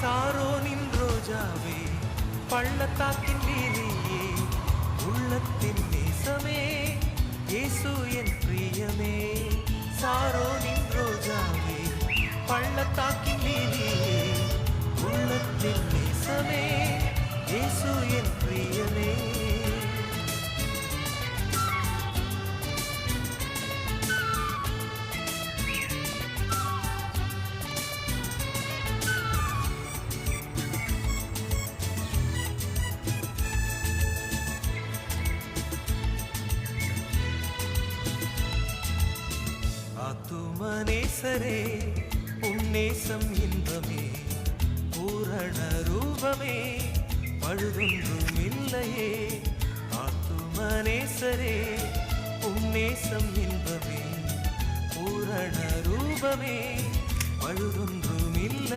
சாரோனின் ரோஜாவே, பள்ளத்தாக்கின் லீலியே, உள்ளத்தின் நேசமே, இயேசு என் பிரியமே. சாரோனின் ரோஜாவே, பள்ளத்தாக்கின் லீலியே, உள்ளத்தின் நேசமே, இயேசு என் பிரியமே. ஆத்துமனேசரே, உன்னேசம் இன்பமே, பூரண ரூபமே, பழுதொன்றும் இல்லையே. ஆத்துமனேசரே, உன்னேசம் இன்பமே, பூரண ரூபமே, பழுதொன்றும் இல்லையே.